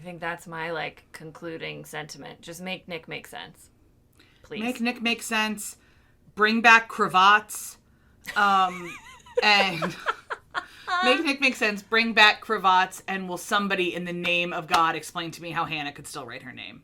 think that's my, concluding sentiment. Just make Nick make sense. Please. Make Nick make sense. Bring back cravats. And make Nick make sense. Bring back cravats. And will somebody in the name of God explain to me how Hannah could still write her name?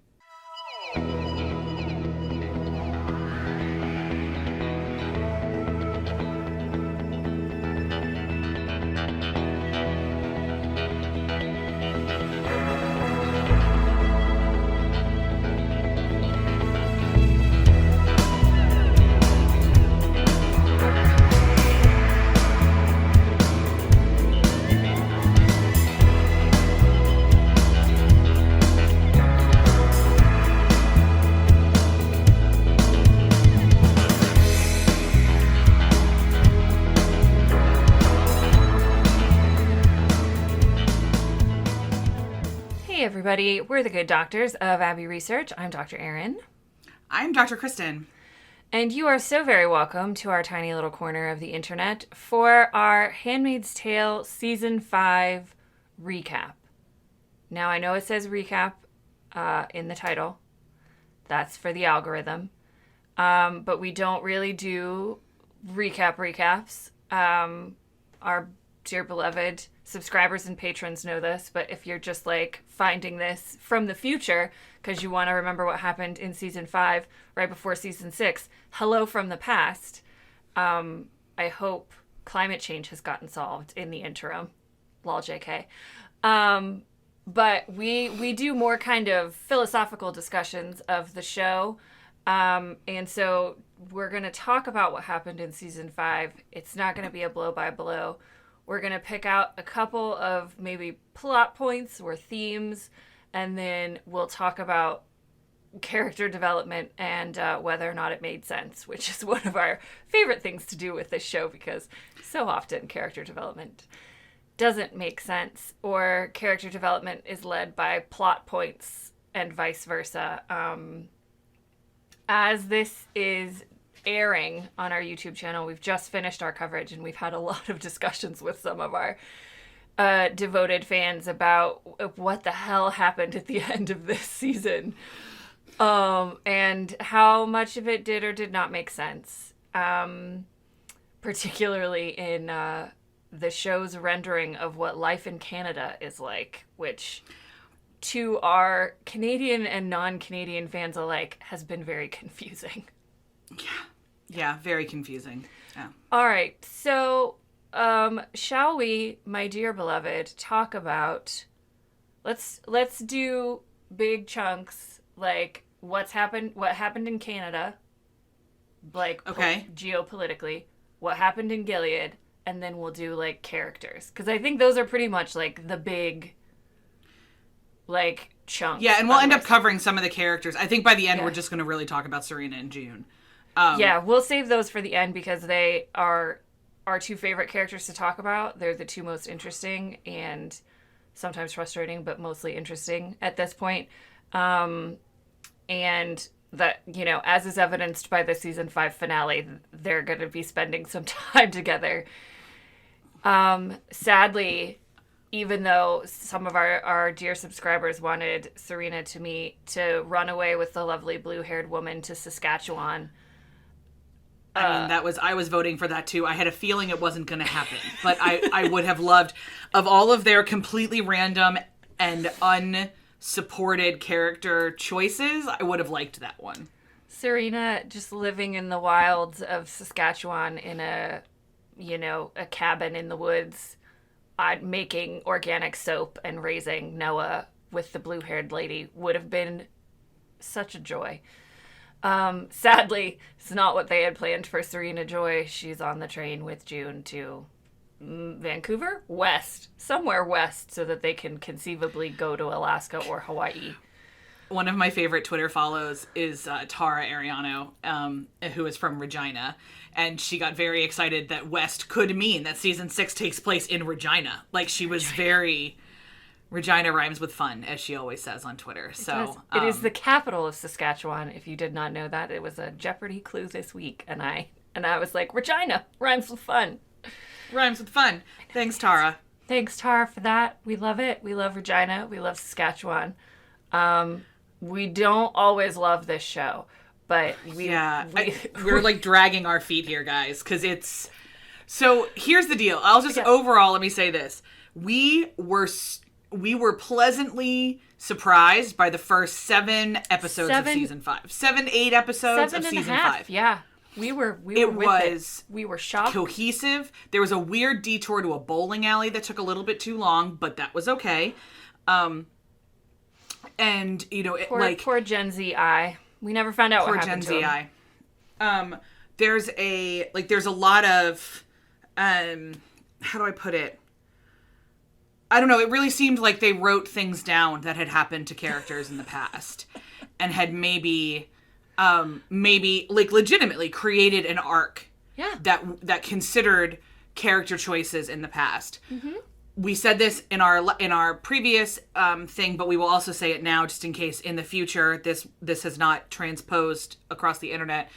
Everybody, we're the Good Doctors of Abbey Research. I'm Dr. Erin. I'm Dr. Kristen. And you are so very welcome to our tiny little corner of the internet for our Handmaid's Tale Season 5 recap. Now, I know it says recap in the title. That's for the algorithm. But we don't really do recaps. Our dear beloved subscribers and patrons know this, but if you're just finding this from the future because you want to remember what happened in season 5 right before season 6, hello from the past. I hope climate change has gotten solved in the interim. Lol, JK. But we do more kind of philosophical discussions of the show. And so we're going to talk about what happened in season 5. It's not going to be a blow by blow. We're going to pick out a couple of maybe plot points or themes, and then we'll talk about character development and whether or not it made sense, which is one of our favorite things to do with this show because so often character development doesn't make sense or character development is led by plot points and vice versa. As this is airing on our YouTube channel, we've just finished our coverage and we've had a lot of discussions with some of our devoted fans about what the hell happened at the end of this season and how much of it did or did not make sense, particularly in the show's rendering of what life in Canada is like, which to our Canadian and non-Canadian fans alike has been very confusing. Yeah, very confusing. Yeah. All right, so shall we, my dear beloved, talk about, let's do big chunks, what happened in Canada, okay. Geopolitically, what happened in Gilead, and then we'll do characters, because I think those are pretty much the big chunks. Yeah, and we'll end up covering some of the characters. I think by the end we're just going to really talk about Serena and June. Yeah, we'll save those for the end because they are our two favorite characters to talk about. They're the two most interesting and sometimes frustrating, but mostly interesting at this point. And that, as is evidenced by the season 5 finale, they're going to be spending some time together. Sadly, even though some of our dear subscribers wanted Serena to run away with the lovely blue-haired woman to Saskatchewan, I was voting for that too. I had a feeling it wasn't going to happen, but I would have loved, of all of their completely random and unsupported character choices, I would have liked that one. Serena just living in the wilds of Saskatchewan in a cabin in the woods, making organic soap and raising Noah with the blue-haired lady would have been such a joy. Sadly, it's not what they had planned for Serena Joy. She's on the train with June to Vancouver? Somewhere west, so that they can conceivably go to Alaska or Hawaii. One of my favorite Twitter follows is Tara Ariano, who is from Regina, and she got very excited that West could mean that season 6 takes place in Regina. She was very... Regina rhymes with fun, as she always says on Twitter. It is the capital of Saskatchewan. If you did not know that, it was a Jeopardy clue this week, and I was like, Regina rhymes with fun. Rhymes with fun. Thanks, Tara. Thanks, Tara, for that. We love it. We love Regina. We love Saskatchewan. We don't always love this show, but we're like dragging our feet here, guys, because it's... So here's the deal. I'll just overall, let me say this. We were pleasantly surprised by the first 7 episodes of season 5. 8 episodes of season 5. Yeah. We were shocked. Cohesive. There was a weird detour to a bowling alley that took a little bit too long, but that was okay. And poor Gen Z I. We never found out what happened to him. Poor Gen Z I. There's a lot of how do I put it? I don't know. It really seemed like they wrote things down that had happened to characters in the past and had maybe like legitimately created an arc that considered character choices in the past. Mm-hmm. We said this in our previous thing, but we will also say it now just in case in the future this has not transposed across the internet.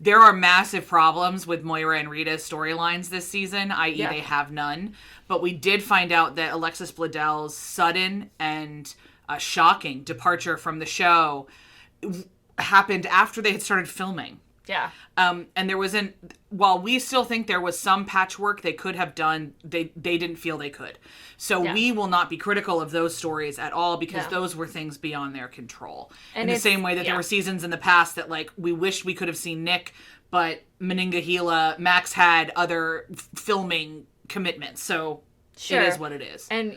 There are massive problems with Moira and Rita's storylines this season, i.e. they have none. But we did find out that Alexis Bledel's sudden and shocking departure from the show happened after they had started filming. Yeah. And there wasn't... While we still think there was some patchwork they could have done, they didn't feel they could. So we will not be critical of those stories at all because those were things beyond their control. And in the same way that there were seasons in the past that, like, we wished we could have seen Nick, but Meningahela, Max had other filming commitments. So it is what it is. And,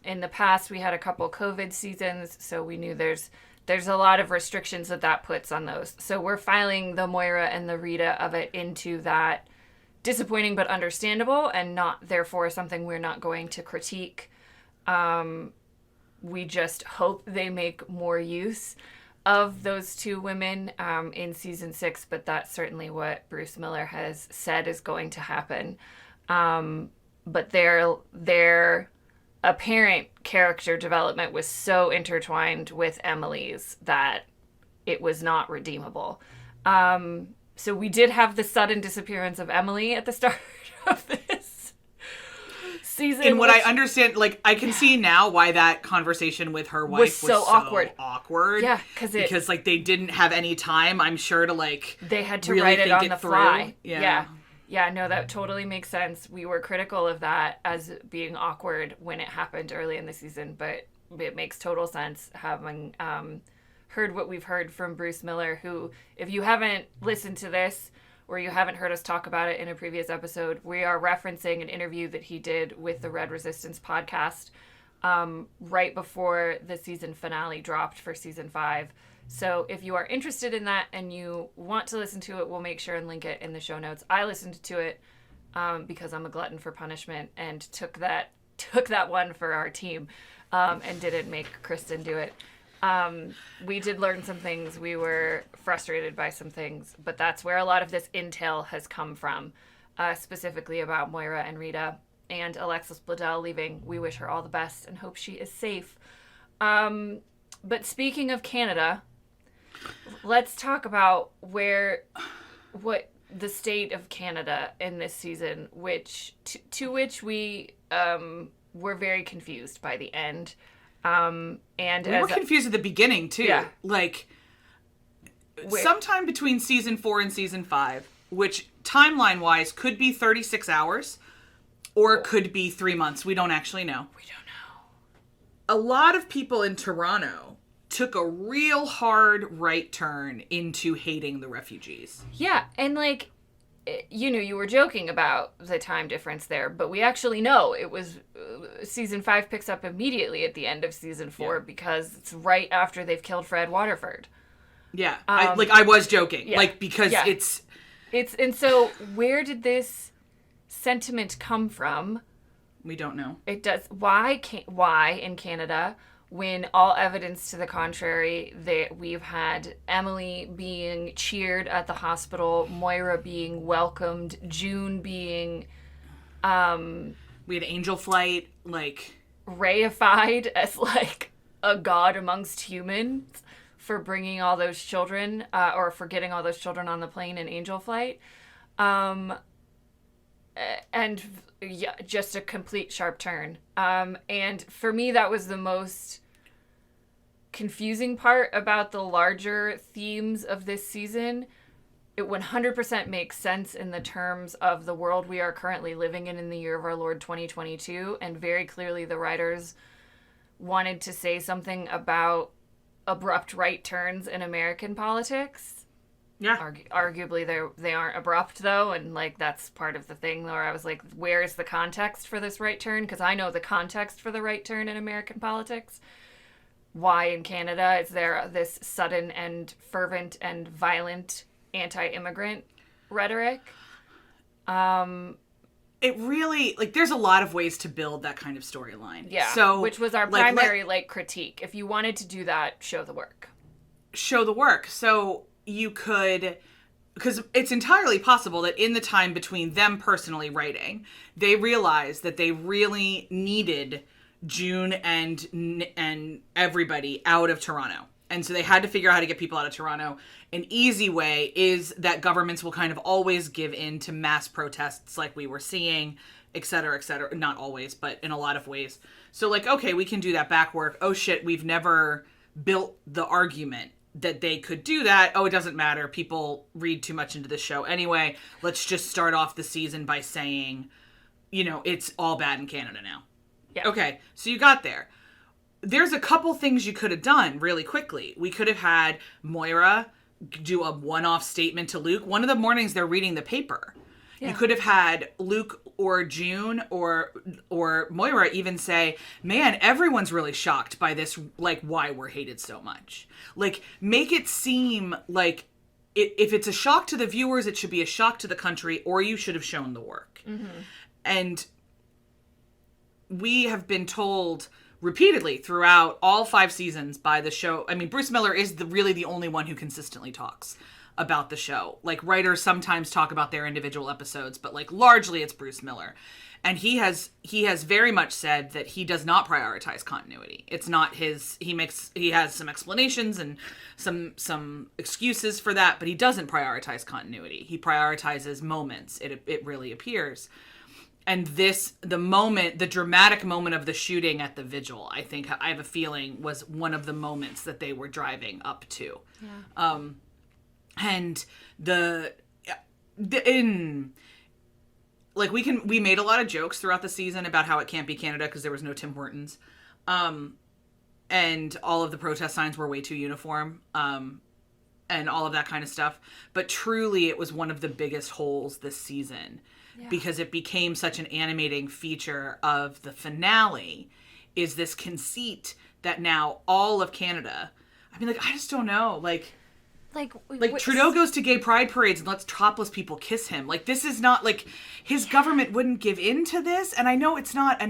in the past we had a couple COVID seasons, so we knew there's a lot of restrictions that puts on those. So we're filing the Moira and the Rita of it into that disappointing but understandable and not therefore something we're not going to critique. We just hope they make more use of those two women in season 6, but that's certainly what Bruce Miller has said is going to happen. But their apparent character development was so intertwined with Emily's that it was not redeemable. So we did have the sudden disappearance of Emily at the start of this season. And what I understand, like, I can see now why that conversation with her wife was so awkward. Yeah, because like they didn't have any time, I'm sure, to like they had to really write it on the fly. Yeah, no, that totally makes sense. We were critical of that as being awkward when it happened early in the season, but it makes total sense having heard what we've heard from Bruce Miller, who, if you haven't listened to this or you haven't heard us talk about it in a previous episode, we are referencing an interview that he did with the Red Resistance podcast right before the season finale dropped for season 5. So if you are interested in that and you want to listen to it, we'll make sure and link it in the show notes. I listened to it because I'm a glutton for punishment and took that one for our team and didn't make Kristen do it. We did learn some things. We were frustrated by some things, but that's where a lot of this intel has come from, specifically about Moira and Rita and Alexis Bledel leaving. We wish her all the best and hope she is safe. But speaking of Canada, let's talk about what the state of Canada in this season, to which we were very confused by the end. And we were confused at the beginning too. Yeah. Like sometime between season 4 and season 5, which timeline wise could be 36 hours or could be 3 months. We don't actually know. We don't know. A lot of people in Toronto took a real hard right turn into hating the refugees. Yeah, and like, you were joking about the time difference there, but we actually know it was season 5 picks up immediately at the end of season 4 because it's right after they've killed Fred Waterford. Yeah, I was joking, because it's and so where did this sentiment come from? We don't know. It does. Why in Canada, when all evidence to the contrary, we've had Emily being cheered at the hospital, Moira being welcomed, June being... we had Angel Flight, reified as, a god amongst humans for bringing all those children, or for getting all those children on the plane in Angel Flight. and yeah, just a complete sharp turn. And for me, that was the most confusing part about the larger themes of this season. It 100% makes sense in the terms of the world we are currently living in the year of our Lord 2022. And very clearly, the writers wanted to say something about abrupt right turns in American politics. Yeah. Arguably, they aren't abrupt, though. And, like, that's part of the thing where I was like, where is the context for this right turn? Because I know the context for the right turn in American politics. Why in Canada is there this sudden and fervent and violent anti-immigrant rhetoric? It really, like, there's a lot of ways to build that kind of storyline. Yeah, so which was our primary critique. If you wanted to do that, show the work. Show the work. So you could, because it's entirely possible that in the time between them personally writing, they realized that they really needed June and everybody out of Toronto. And so they had to figure out how to get people out of Toronto. An easy way is that governments will kind of always give in to mass protests like we were seeing, et cetera, et cetera. Not always, but in a lot of ways. So, like, okay, we can do that back work. Oh, shit, we've never built the argument that they could do that. Oh, it doesn't matter. People read too much into the show anyway. Let's just start off the season by saying, you know, it's all bad in Canada now. Yeah. Okay, so you got there. There's a couple things you could have done really quickly. We could have had Moira do a one-off statement to Luke. One of the mornings they're reading the paper. Yeah. You could have had Luke or June or Moira even say, man, everyone's really shocked by this, like, why we're hated so much. Like, make it seem like if it's a shock to the viewers, it should be a shock to the country, or you should have shown the work. Mm-hmm. And we have been told repeatedly throughout all 5 seasons by the show. I mean, Bruce Miller is really the only one who consistently talks about the show. Like, writers sometimes talk about their individual episodes, but, like, largely it's Bruce Miller. And he has very much said that he does not prioritize continuity. It's not his, he has some explanations and some excuses for that, but he doesn't prioritize continuity. He prioritizes moments, it really appears. And the dramatic moment of the shooting at the vigil, I have a feeling, was one of the moments that they were driving up to. Yeah. And we made a lot of jokes throughout the season about how it can't be Canada because there was no Tim Hortons. And all of the protest signs were way too uniform. And all of that kind of stuff. But truly, it was one of the biggest holes this season. Yeah. Because it became such an animating feature of the finale, is this conceit that now all of Canada, I mean, like, I just don't know, like Trudeau goes to gay pride parades and lets topless people kiss him. Like, this is not, like, his government wouldn't give in to this, and I know it's not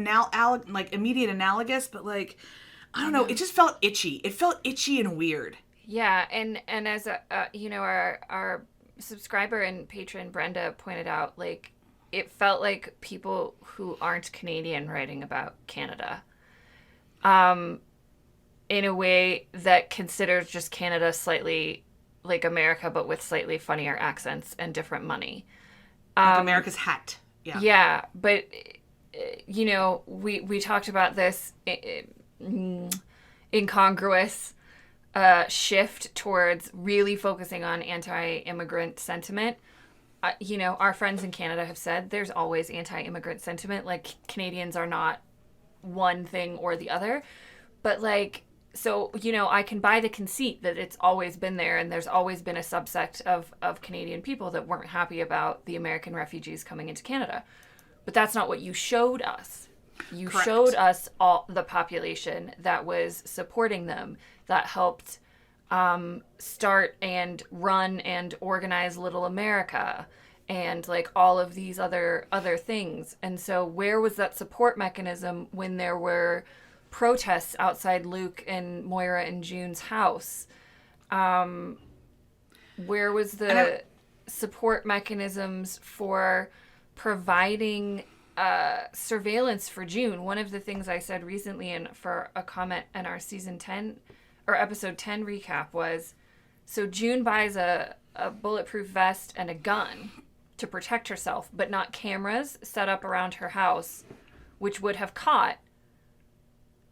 immediate analogous, but, like, I don't know, it just felt itchy. It felt itchy and weird. Yeah, and as our subscriber and patron Brenda pointed out, like, it felt like people who aren't Canadian writing about Canada, in a way that considers just Canada slightly like America, but with slightly funnier accents and different money. Like America's hat. Yeah. Yeah, but, you know, we talked about this incongruous shift towards really focusing on anti-immigrant sentiment. You know, our friends in Canada have said there's always anti-immigrant sentiment. Like, Canadians are not one thing or the other. But, like, so, you know, I can buy the conceit that it's always been there, and there's always been a subsect of Canadian people that weren't happy about the American refugees coming into Canada. But that's not what you showed us. You Correct. Showed us all the population that was supporting them, that helped start and run and organize Little America and, like, all of these other things. And so where was that support mechanism when there were protests outside Luke and Moira and June's house? Where was the support mechanisms for providing surveillance for June? One of the things I said recently for a comment in our season 10 or episode 10 recap was, so June buys a bulletproof vest and a gun to protect herself, but not cameras set up around her house, which would have caught,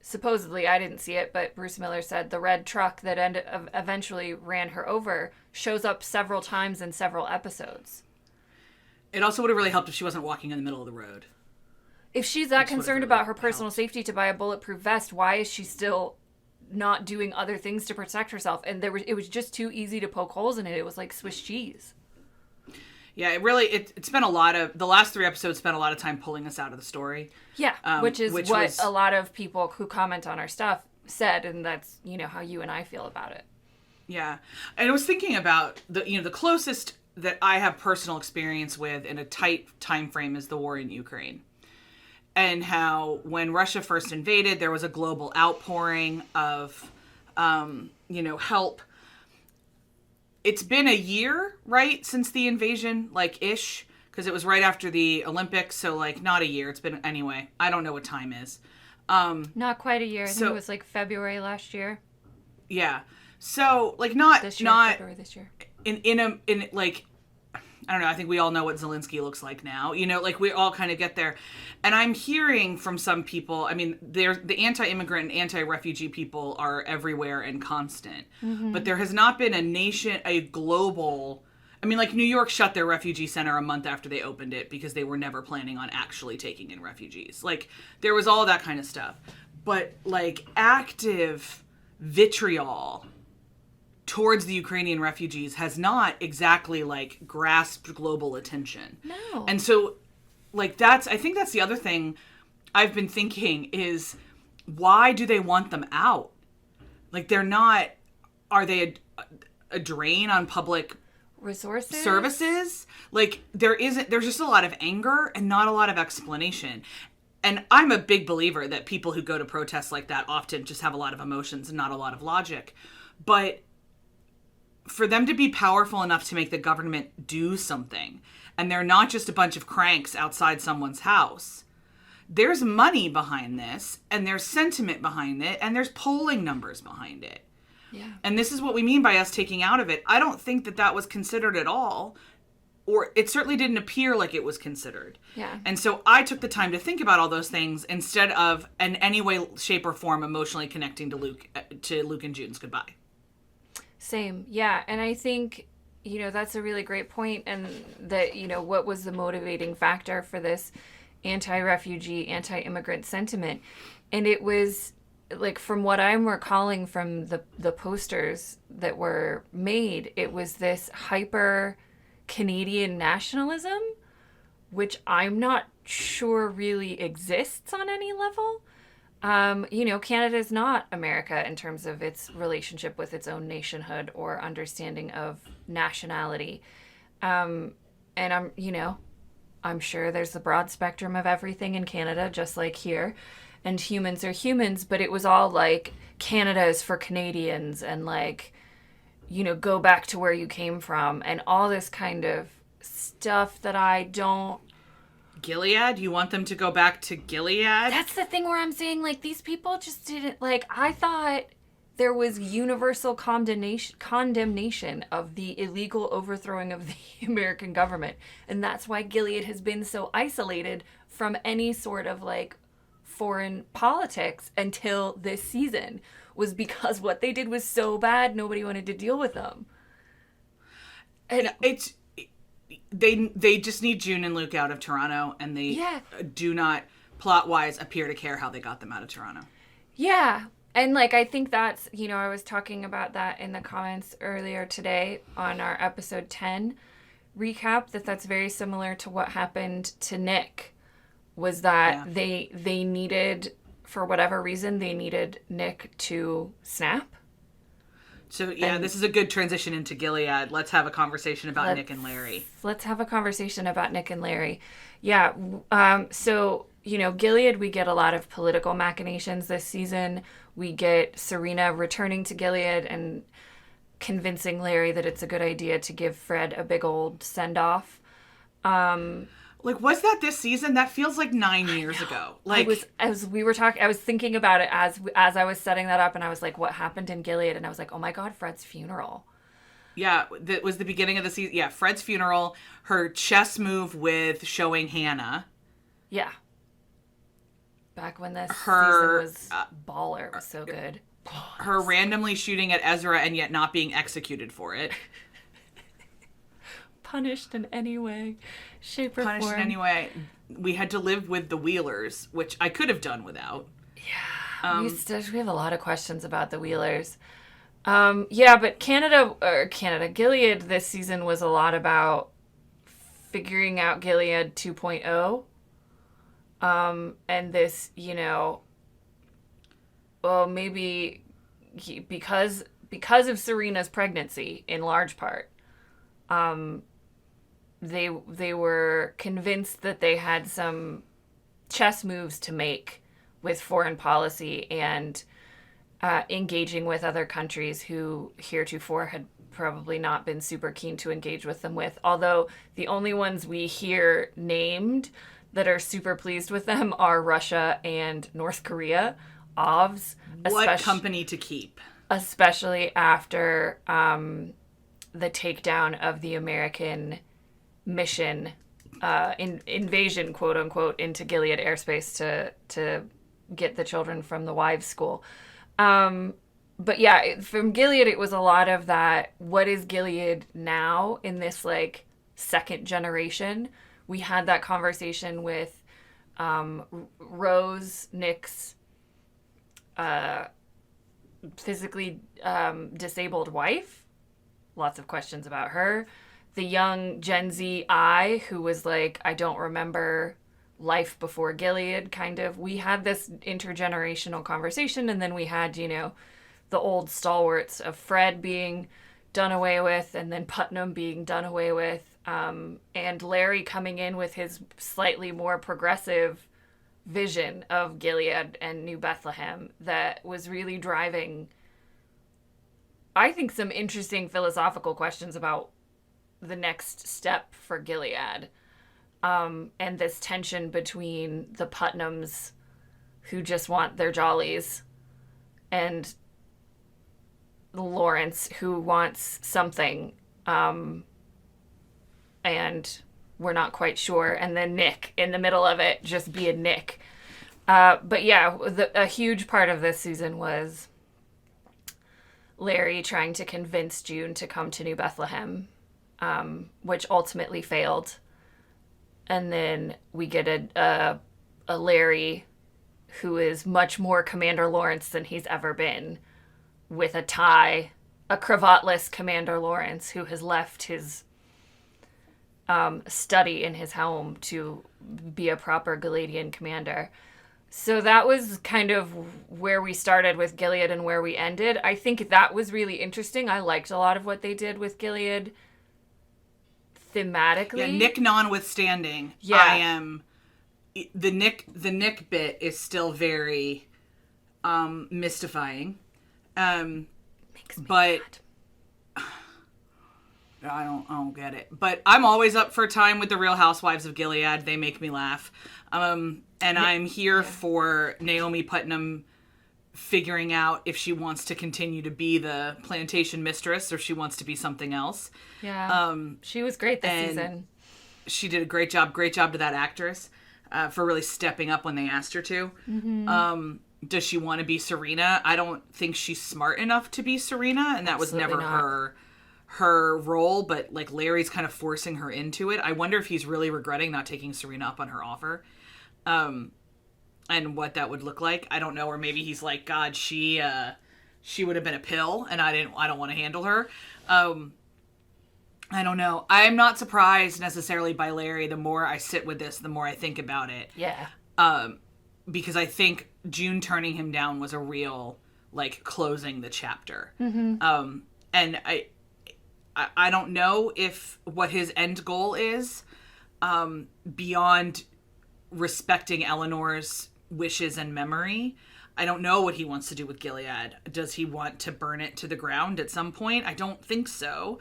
supposedly, I didn't see it, but Bruce Miller said the red truck that eventually ran her over shows up several times in several episodes. It also would have really helped if she wasn't walking in the middle of the road. If she's that concerned about her personal safety to buy a bulletproof vest, why is she still not doing other things to protect herself? And it was just too easy to poke holes in it. It was like Swiss cheese. Yeah, it spent a lot of, the last 3 episodes spent a lot of time pulling us out of the story. Yeah, which was a lot of people who comment on our stuff said, and that's, how you and I feel about it. Yeah. And I was thinking about the closest that I have personal experience with in a tight time frame is the war in Ukraine. And how when Russia first invaded, there was a global outpouring of, help. It's been a year, right, since the invasion, ish, because it was right after the Olympics, so, not a year. It's been, anyway, I don't know what time is. Not quite a year. I think it was, February last year. Yeah. So, not... This year, February this year. I don't know, I think we all know what Zelensky looks like now. We all kind of get there. And I'm hearing from some people, the anti-immigrant and anti-refugee people are everywhere and constant. Mm-hmm. But there has not been a global... New York shut their refugee center a month after they opened it because they were never planning on actually taking in refugees. There was all that kind of stuff. But, active vitriol towards the Ukrainian refugees has not exactly grasped global attention. No. And so I think that's the other thing I've been thinking is, why do they want them out? Are they a drain on public resources, services? There's just a lot of anger and not a lot of explanation. And I'm a big believer that people who go to protests like that often just have a lot of emotions and not a lot of logic. But for them to be powerful enough to make the government do something, and they're not just a bunch of cranks outside someone's house, there's money behind this, and there's sentiment behind it, and there's polling numbers behind it. Yeah. And this is what we mean by us taking out of it. I don't think that was considered at all, or it certainly didn't appear like it was considered. Yeah. And so I took the time to think about all those things instead of in any way, shape, or form emotionally connecting to Luke and June's goodbye. Same. Yeah. And I think, that's a really great point. And that, what was the motivating factor for this anti-refugee, anti-immigrant sentiment? And it was, from what I'm recalling from the posters that were made, it was this hyper Canadian nationalism, which I'm not sure really exists on any level. Canada is not America in terms of its relationship with its own nationhood or understanding of nationality. And I'm sure there's the broad spectrum of everything in Canada, just like here. And humans are humans, but it was all Canada is for Canadians and go back to where you came from and all this kind of stuff that I don't... Gilead? You want them to go back to Gilead? That's the thing where I'm saying, these people just didn't... I thought there was universal condemnation of the illegal overthrowing of the American government. And that's why Gilead has been so isolated from any sort of, foreign politics until this season, was because what they did was so bad, nobody wanted to deal with them. And They just need June and Luke out of Toronto, and they do not, plot-wise, appear to care how they got them out of Toronto. Yeah. And, I think that's, I was talking about that in the comments earlier today on our episode 10 recap, that's very similar to what happened to Nick, was that they needed, for whatever reason, they needed Nick to snap. So, this is a good transition into Gilead. Let's have a conversation about Nick and Larry. Let's have a conversation about Nick and Larry. Yeah. So, Gilead, we get a lot of political machinations this season. We get Serena returning to Gilead and convincing Larry that it's a good idea to give Fred a big old send-off. Was that this season? That feels like 9 years ago. I was thinking about it as I was setting that up, and I was like, what happened in Gilead? And I was like, oh my God, Fred's funeral. Yeah, that was the beginning of the season. Yeah, Fred's funeral, her chess move with showing Hannah. Yeah. Back when this Her season was baller. It was so good. her randomly shooting at Ezra and yet not being executed for it. Punished in any way, shape, or form. Punished in any way. We had to live with the Wheelers, which I could have done without. Yeah. We have a lot of questions about the Wheelers. Yeah, but Gilead this season was a lot about figuring out Gilead 2.0. And this, maybe because of Serena's pregnancy, in large part, they were convinced that they had some chess moves to make with foreign policy and engaging with other countries who heretofore had probably not been super keen to engage with them with. Although the only ones we hear named that are super pleased with them are Russia and North Korea. OVS. What company to keep? Especially after the takedown of the American mission, invasion, quote unquote, into Gilead airspace to get the children from the wives' school. But yeah, from Gilead, it was a lot of that. What is Gilead now in this second generation? We had that conversation with Rose, Nick's physically disabled wife. Lots of questions about her. The young Gen Z who was I don't remember life before Gilead, kind of. We had this intergenerational conversation, and then we had, the old stalwarts of Fred being done away with, and then Putnam being done away with, and Larry coming in with his slightly more progressive vision of Gilead and New Bethlehem that was really driving, I think, some interesting philosophical questions about the next step for Gilead. And this tension between the Putnams, who just want their jollies, and Lawrence, who wants something, and we're not quite sure, and then Nick in the middle of it, just being Nick. But yeah, a huge part of this season was Larry trying to convince June to come to New Bethlehem, which ultimately failed. And then we get a Larry who is much more Commander Lawrence than he's ever been, with a tie, a cravateless Commander Lawrence who has left his study in his home to be a proper Gileadian commander. So that was kind of where we started with Gilead and where we ended. I think that was really interesting. I liked a lot of what they did with Gilead thematically. Yeah, Nick notwithstanding, yeah. I am the Nick bit is still very mystifying. Makes me but mad. I don't get it. But I'm always up for time with the Real Housewives of Gilead. They make me laugh. And I'm here for Naomi Putnam figuring out if she wants to continue to be the plantation mistress or if she wants to be something else. Yeah. She was great this season. She did a great job to that actress for really stepping up when they asked her to. Mm-hmm. Does she want to be Serena? I don't think she's smart enough to be Serena, and that Absolutely was never not. her role, but Larry's kind of forcing her into it. I wonder if he's really regretting not taking Serena up on her offer. And what that would look like. I don't know, or maybe he's like, God, she would have been a pill, and I don't want to handle her. I don't know. I'm not surprised necessarily by Larry. The more I sit with this, the more I think about it. Yeah. Because I think June turning him down was a real, closing the chapter. Mm-hmm. And I don't know if what his end goal is, beyond respecting Eleanor's wishes and memory. I don't know what he wants to do with Gilead. Does he want to burn it to the ground at some point? I don't think so.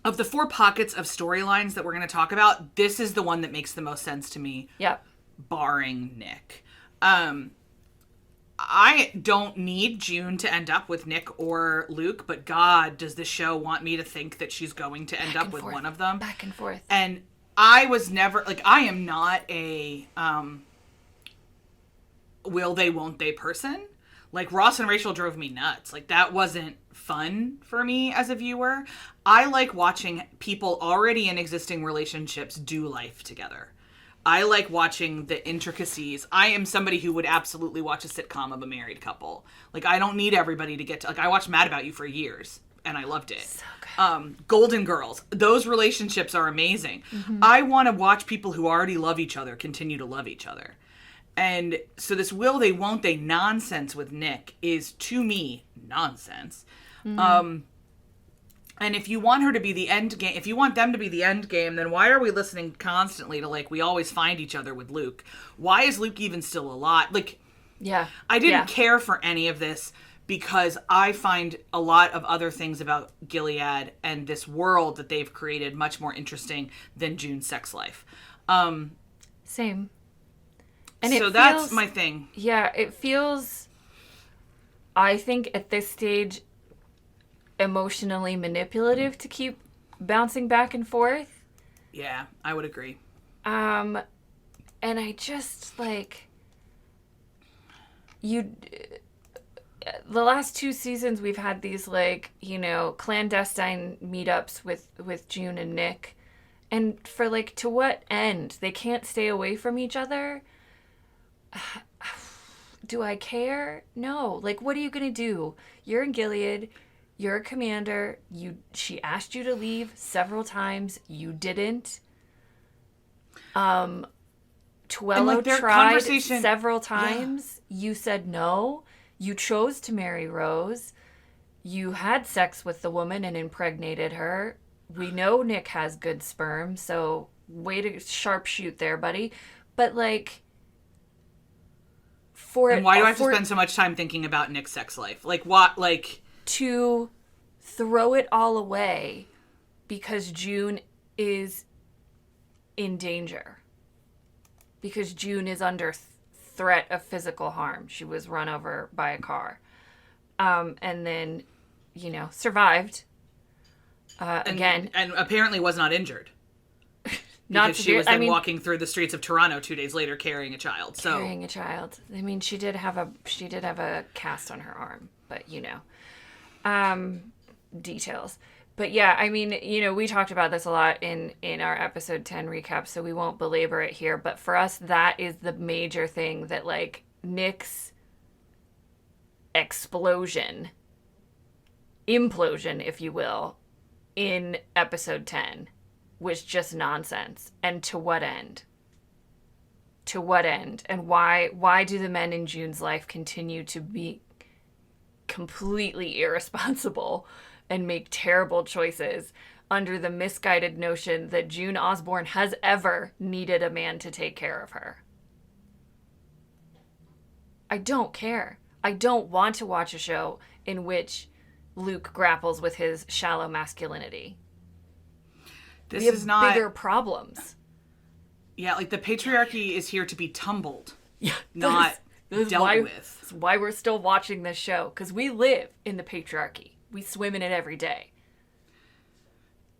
Of the 4 pockets of storylines that we're going to talk about, this is the one that makes the most sense to me. Yep. Barring Nick. I I don't need June to end up with Nick or Luke, but God, does this show want me to think that she's going to end up with one of them? Back and forth. And I was never, like, I am not a will they, won't they person. Like, Ross and Rachel drove me nuts. Like, that wasn't fun for me as a viewer. I like watching people already in existing relationships do life together. I like watching the intricacies. I am somebody who would absolutely watch a sitcom of a married couple. Like, I don't need everybody to get to... Like, I watched Mad About You for years, and I loved it. So good. Golden Girls. Those relationships are amazing. Mm-hmm. I want to watch people who already love each other continue to love each other. And so this will they, won't they nonsense with Nick is, to me, nonsense. Mm-hmm. And if you want her to be the end game, if you want them to be the end game, then why are we listening constantly to, like, we always find each other with Luke? Why is Luke even still alive? Like, yeah, I didn't care for any of this because I find a lot of other things about Gilead and this world that they've created much more interesting than June's sex life. Same. And so that's my thing. Yeah, it feels, I think at this stage, emotionally manipulative to keep bouncing back and forth. Yeah, I would agree. And I just, like, the last 2 seasons we've had these, like, you know, clandestine meetups with June and Nick. And for, like, to what end? They can't stay away from each other? Do I care? No. Like, what are you gonna do? You're in Gilead. You're a commander. She asked you to leave several times. You didn't. Tuello tried several times. Yeah. You said no. You chose to marry Rose. You had sex with the woman and impregnated her. We know Nick has good sperm, so way to sharpshoot there, buddy. But, like, and why do I have to spend so much time thinking about Nick's sex life? Like, what, like... To throw it all away because June is in danger. Because June is under threat of physical harm. She was run over by a car. And then, you know, survived. Again. And apparently was not injured. Not because she was then walking through the streets of Toronto 2 days later carrying a child. Carrying a child. I mean, she did have a cast on her arm, but you know, details. But yeah, I mean, you know, we talked about this a lot in our episode 10 recap, so we won't belabor it here. But for us, that is the major thing that, like, Nick's implosion, if you will, in episode 10 was just nonsense. And to what end? To what end? And why do the men in June's life continue to be completely irresponsible and make terrible choices under the misguided notion that June Osborne has ever needed a man to take care of her? I don't care. I don't want to watch a show in which Luke grapples with his shallow masculinity. This we have is not bigger problems. Yeah, like, the patriarchy is here to be tumbled, not dealt with. That's why we're still watching this show, because we live in the patriarchy. We swim in it every day.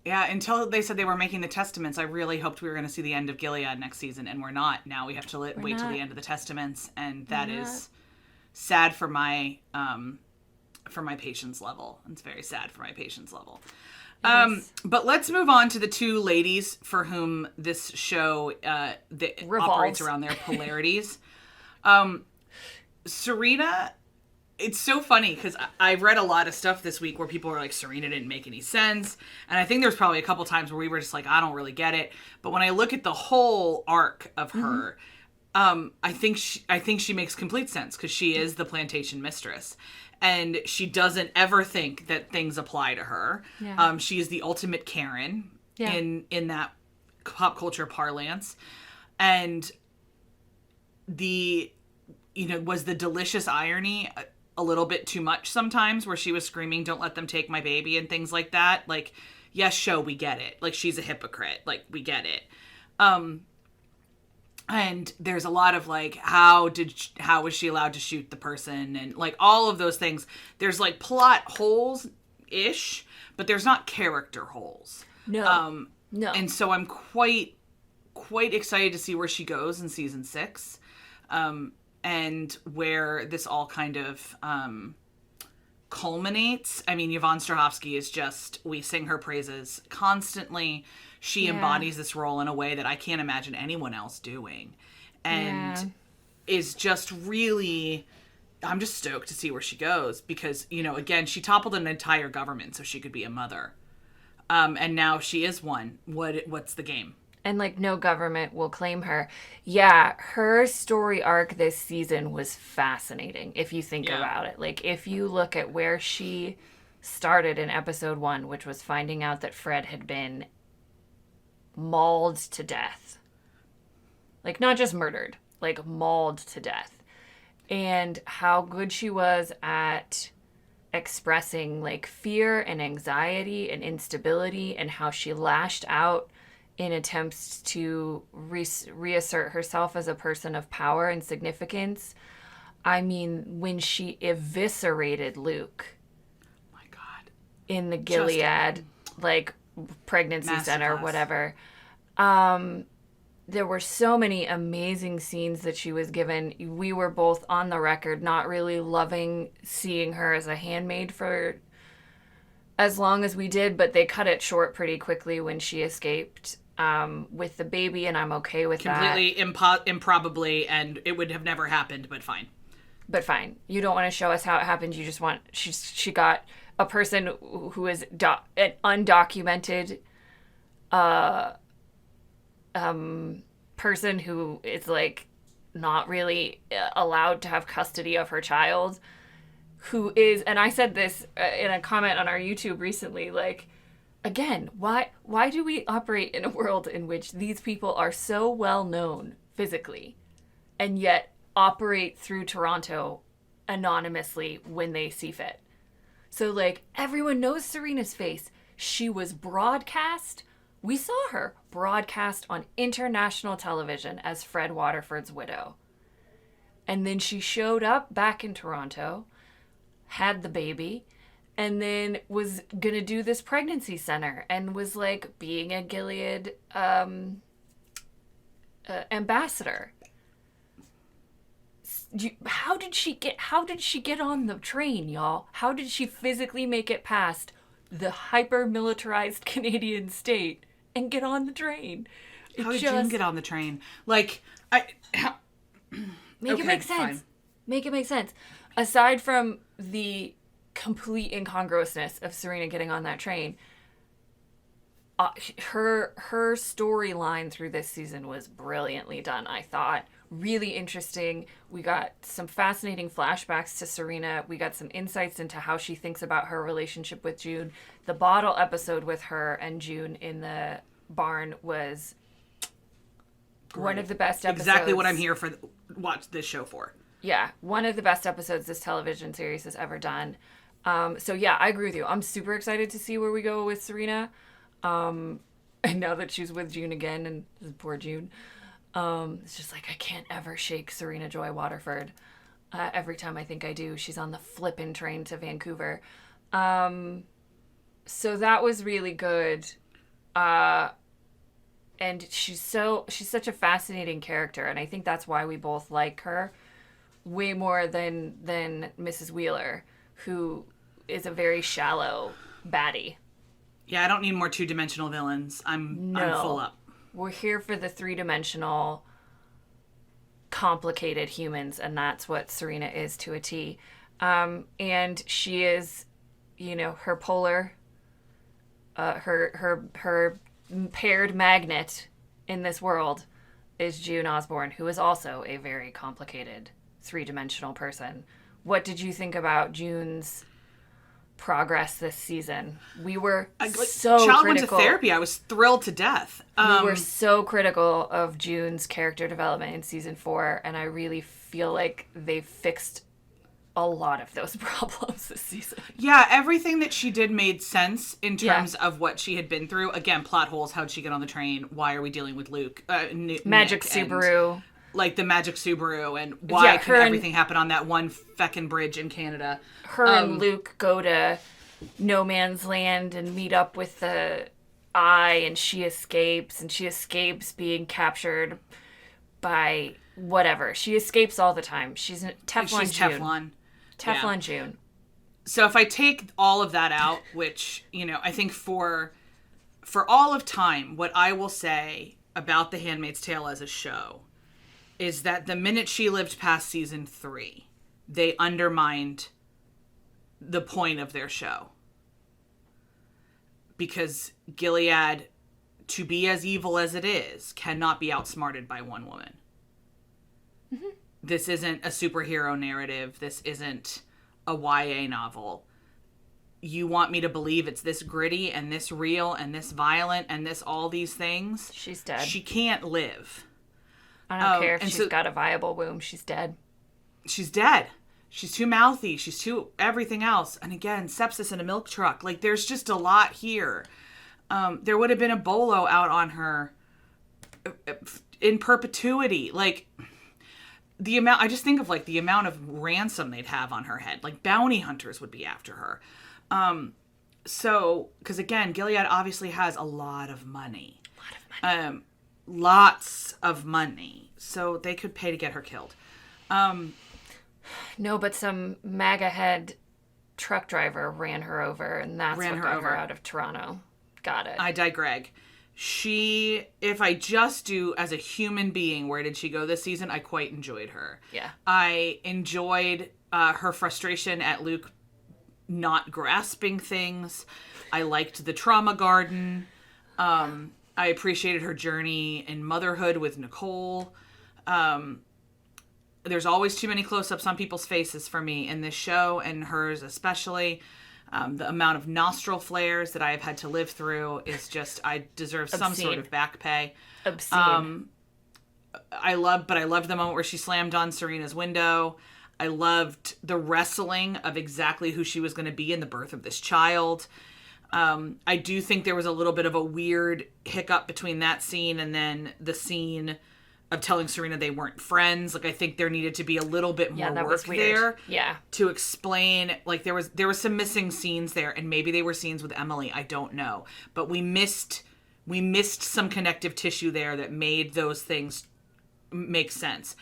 Yeah, until they said they were making the Testaments, I really hoped we were going to see the end of Gilead next season, and we're not. Now we have to wait till the end of the Testaments, and that is sad for my patience level. It's very sad for my patience level. But let's move on to the two ladies for whom this show operates around their polarities. Serena, it's so funny because I've read a lot of stuff this week where people are like, Serena didn't make any sense. And I think there's probably a couple times where we were just like, I don't really get it. But when I look at the whole arc of her, I think she makes complete sense because she is the plantation mistress. And she doesn't ever think that things apply to her. Yeah. She is the ultimate Karen in that pop culture parlance. And was the delicious irony a little bit too much sometimes, where she was screaming, "Don't let them take my baby," and things like that. Like, yes, show, we get it. Like, she's a hypocrite. Like, we get it. And there's a lot of like, how was she allowed to shoot the person, and like all of those things. There's like plot holes ish, but there's not character holes. No. No. And so I'm quite excited to see where she goes in season 6, and where this all kind of culminates. I mean, Yvonne Strahovski is just, we sing her praises constantly. She embodies this role in a way that I can't imagine anyone else doing. And is just really, I'm just stoked to see where she goes because, you know, again, she toppled an entire government so she could be a mother. And now she is one. What's the game? And like no government will claim her. Yeah, her story arc this season was fascinating if you think about it. Like if you look at where she started in episode 1, which was finding out that Fred had been mauled to death. Like not just murdered, like mauled to death. And how good she was at expressing like fear and anxiety and instability, and how she lashed out in attempts to reassert herself as a person of power and significance. I mean, when she eviscerated Luke, my God, in the Gilead, like pregnancy center, whatever. There were so many amazing scenes that she was given. We were both on the record not really loving seeing her as a handmaid for as long as we did, but they cut it short pretty quickly when she escaped with the baby, and I'm okay with that. Completely improbably, and it would have never happened, but fine. But fine. You don't want to show us how it happened. You just want... She got a person who is an undocumented person who is, like, not really allowed to have custody of her child, who is... And I said this in a comment on our YouTube recently, like... Again, why do we operate in a world in which these people are so well known physically and yet operate through Toronto anonymously when they see fit? So like everyone knows Serena's face. She was broadcast. We saw her broadcast on international television as Fred Waterford's widow. And then she showed up back in Toronto, had the baby, and then was going to do this pregnancy center and was like being a Gilead ambassador. How did she get on the train, y'all? How did she physically make it past the hyper-militarized Canadian state and get on the train? How did June get on the train? Like, Make it make sense. Fine. Make it make sense. Aside from the complete incongruousness of Serena getting on that train, her storyline through this season was brilliantly done, I thought. Really interesting. We got some fascinating flashbacks to Serena. We got some insights into how she thinks about her relationship with June. The bottle episode with her and June in the barn was one of the best episodes. Exactly what I'm here for. Watch this show for. Yeah, one of the best episodes this television series has ever done. So yeah, I agree with you. I'm super excited to see where we go with Serena. And now that she's with June again, and poor June, it's just like I can't ever shake Serena Joy Waterford. Every time I think I do, she's on the flippin' train to Vancouver. So that was really good. And she's such a fascinating character, and I think that's why we both like her way more than Mrs. Wheeler, who is a very shallow baddie. Yeah, I don't need more two-dimensional villains. I'm full up. We're here for the three-dimensional, complicated humans, and that's what Serena is to a T. And she is, her polar, her paired magnet in this world is June Osborne, who is also a very complicated three-dimensional person. What did you think about June's progress this season? We were so child critical. Went to therapy. I was thrilled to death. We were so critical of June's character development in season 4, and I really feel like they fixed a lot of those problems this season. Yeah, everything that she did made sense in terms of what she had been through. Again, plot holes. How'd she get on the train? Why are we dealing with Luke? Magic Nick, Subaru. And, like the magic Subaru, and why can everything happen on that one feckin' bridge in Canada? Her and Luke go to no man's land and meet up with the Eye, and she escapes being captured by whatever. She escapes all the time. She's Teflon June. Teflon June. So if I take all of that out, which, I think for all of time, what I will say about The Handmaid's Tale as a show is that the minute she lived past season 3, they undermined the point of their show. Because Gilead, to be as evil as it is, cannot be outsmarted by one woman. Mm-hmm. This isn't a superhero narrative. This isn't a YA novel. You want me to believe it's this gritty and this real and this violent and this all these things? She's dead. She can't live. I don't care if she's got a viable womb. She's dead. She's dead. She's too mouthy. She's too everything else. And again, sepsis in a milk truck. Like, there's just a lot here. There would have been a bolo out on her in perpetuity. Like, I just think of, like, the amount of ransom they'd have on her head. Like, bounty hunters would be after her. Because again, Gilead obviously has a lot of money. Lots of money. So they could pay to get her killed. No, but some MAGA head truck driver ran her over, and that's what got her out of Toronto. Got it. I digress. If I just do as a human being, where did she go this season? I quite enjoyed her. Yeah. I enjoyed her frustration at Luke not grasping things. I liked the trauma garden. I appreciated her journey in motherhood with Nicole. There's always too many close-ups on people's faces for me in this show, and hers especially. The amount of nostril flares that I have had to live through is just, I deserve some sort of back pay. Obscene. I loved the moment where she slammed on Serena's window. I loved the wrestling of exactly who she was going to be in the birth of this child. I do think there was a little bit of a weird hiccup between that scene and then the scene of telling Serena they weren't friends. Like, I think there needed to be a little bit more work there. Yeah. To explain, like, there was some missing scenes there, and maybe they were scenes with Emily. I don't know. But we missed some connective tissue there that made those things make sense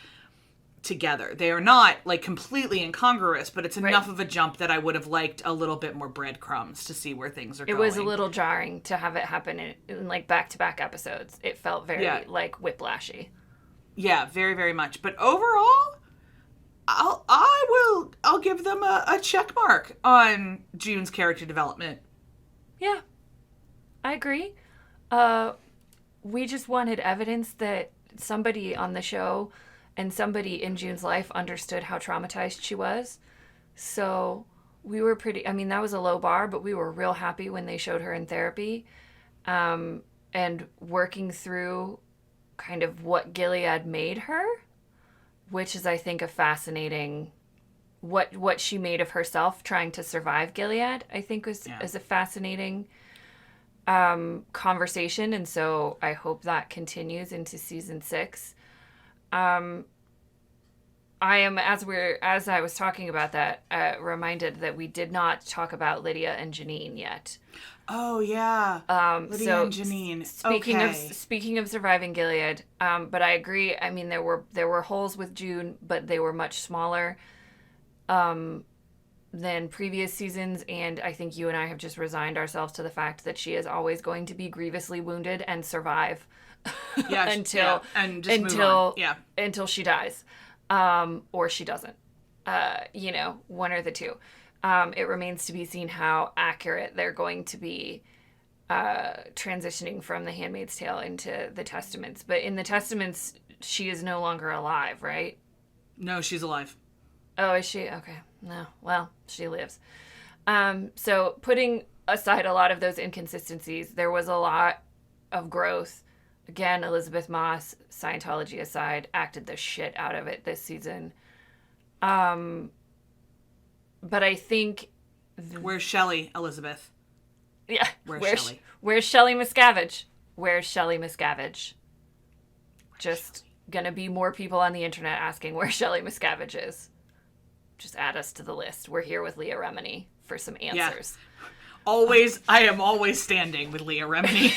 together. They are not, like, completely incongruous, but it's enough of a jump that I would have liked a little bit more breadcrumbs to see where things are going. It was a little jarring to have it happen in like back-to-back episodes. It felt very like whiplashy. Yeah, very, very much. But overall, I'll give them a check mark on June's character development. Yeah, I agree. We just wanted evidence that somebody on the show and somebody in June's life understood how traumatized she was. So we were that was a low bar, but we were real happy when they showed her in therapy, and working through kind of what Gilead made her, which is, I think, a fascinating, what she made of herself trying to survive Gilead, I think is a fascinating conversation. And so I hope that continues into season 6. I am, as I was talking about that, reminded that we did not talk about Lydia and Janine yet. Oh yeah, Lydia and Janine. Speaking of surviving Gilead, but I agree. I mean, there were holes with June, but they were much smaller than previous seasons, and I think you and I have just resigned ourselves to the fact that she is always going to be grievously wounded and survive until she dies, or she doesn't. One or the two. It remains to be seen how accurate they're going to be transitioning from The Handmaid's Tale into the Testaments. But in the Testaments, she is no longer alive, right? No, she's alive. Oh, is she? Okay. No. Well, she lives. So putting aside a lot of those inconsistencies, there was a lot of growth. Again, Elizabeth Moss, Scientology aside, acted the shit out of it this season. But I think... Where's Shelley, Elizabeth? Yeah. Where's Shelley? Where's Shelley Miscavige? Where's Shelley Miscavige? Just gonna be more people on the internet asking where Shelley Miscavige is. Just add us to the list. We're here with Leah Remini for some answers. Yeah. Always, I am always standing with Leah Remini.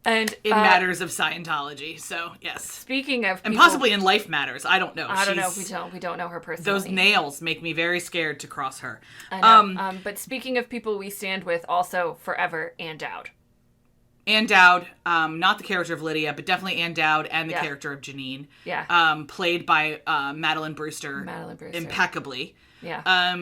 And in matters of Scientology, so yes. Speaking of people, and possibly in life matters, I don't know. I don't know. We don't know her personally. Those nails make me very scared to cross her. I know. But speaking of people we stand with, also forever, Ann Dowd. Ann Dowd, not the character of Lydia, but definitely Ann Dowd and the character of Janine. Yeah. Played by Madeline Brewster. Impeccably. Yeah.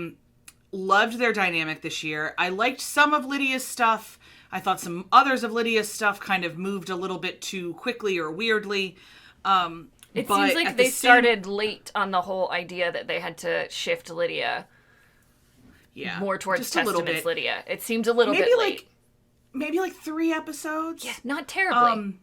Loved their dynamic this year. I liked some of Lydia's stuff. I thought some others of Lydia's stuff kind of moved a little bit too quickly or weirdly. It seems like they started late on the whole idea that they had to shift Lydia more towards Testament's Lydia. It seemed a little bit late. Maybe like 3 episodes. Yeah, not terribly.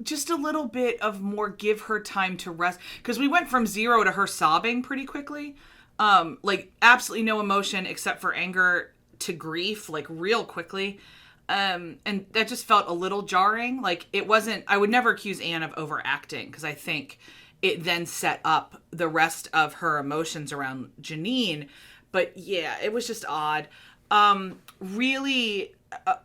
Just a little bit of more give her time to rest. Because we went from 0 to her sobbing pretty quickly. Like absolutely no emotion except for anger to grief, like real quickly. And that just felt a little jarring. Like it wasn't, I would never accuse Anne of overacting because I think it then set up the rest of her emotions around Janine. But yeah, it was just odd. Really,